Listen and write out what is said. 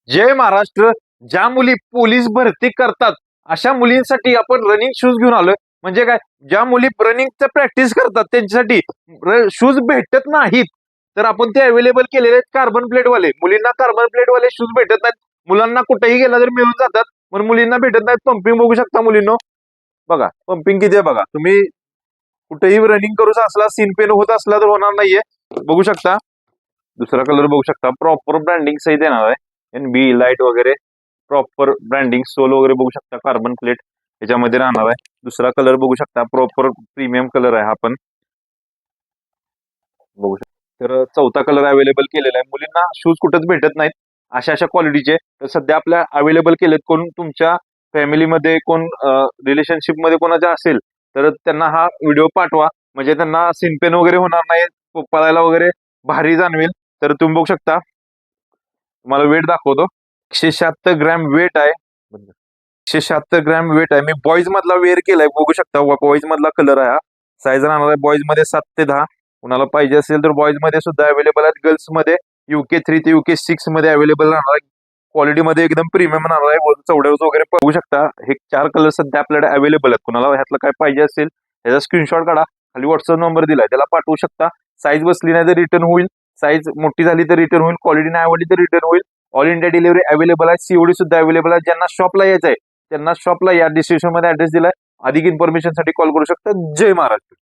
जय महाराष्ट्र. ज्या मुली पोलीस भरती करतात अशा मुलींसाठी आपण रनिंग शूज घेऊन आलोय. म्हणजे काय, ज्या मुली रनिंगचं प्रॅक्टिस करतात त्यांच्यासाठी शूज भेटत नाहीत तर आपण ते अवेलेबल केलेले आहेत कार्बन प्लेटवाले. मुलींना कार्बन प्लेटवाले शूज भेटत नाहीत, मुलांना कुठेही गेला तर मिळून जातात, पण मुलींना भेटत नाहीत. पंपिंग बघू शकता मुलींनो, बघा पंपिंग किती आहे बघा. तुम्ही कुठेही रनिंग करू असला, सीन पेन होत असला तर होणार नाहीये. बघू शकता, दुसरा कलर बघू शकता, प्रॉपर ब्रँडिंग सहित येणार आहे. NB लाईट वगैरे प्रॉपर ब्रँडिंग, सोल वगैरे बघू शकता, कार्बन प्लेट याच्यामध्ये राहणार आहे. दुसरा कलर बघू शकता, प्रॉपर प्रीमियम कलर आहे हा पण बघू शकता. तर चौथा कलर अवेलेबल केलेला आहे. मुलींना शूज कुठेच भेटत नाहीत अशा अशा क्वालिटीचे, तर सध्या आपल्या अवेलेबल केलेत. कोण तुमच्या फॅमिलीमध्ये, कोण रिलेशनशिप मध्ये कोणाच्या असेल तर त्यांना हा व्हिडिओ पाठवा, म्हणजे त्यांना सिनपेन वगैरे होणार नाही, पळायला वगैरे भारी जाणवेल. तर तुम्ही बघू शकता, तुम्हाला वेट दाखवतो. 176 ग्रॅम वेट आहे. 176 ग्रॅम वेट आहे. मी बॉईज मधला वेअर केलाय, बघू शकता. बॉईज मधला कलर आहे हा. साईज राहणार आहे बॉईज मध्ये 7 ते 10. कुणाला पाहिजे असेल तर बॉईज मध्ये सुद्धा अवेलेबल आहेत. गर्ल्स मध्ये UK3 ते UK6 मध्ये अवेलेबल राहणार आहे. क्वालिटी मध्ये एकदम प्रीमियम राहणार आहे. चौड्यावर वगैरे बघू शकता. हे 4 कलर सध्या आपल्याकडे अवेलेबल आहेत. कुणाला ह्यातलं काय पाहिजे असेल त्याचा स्क्रीनशॉट काढा, खाली व्हॉट्सअप नंबर दिलाय त्याला पाठवू शकता. साईज बसली नाही तर रिटर्न होईल, साईज मोठी झाली तर रिटर्न होईल, क्वालिटी नाही आवडली तर रिटर्न होईल. ऑल इंडिया डिलिव्हरी अवेलेबल आहे. COD सुद्धा अवेलेबल आहे. ज्यांना शॉपला यायचं आहे त्यांना शॉपला या, डिस्क्रिप्शन मध्ये ऍड्रेस दिलाय. अधिक इन्फॉर्मेशन साठी कॉल करू शकता. जय महाराष्ट्र.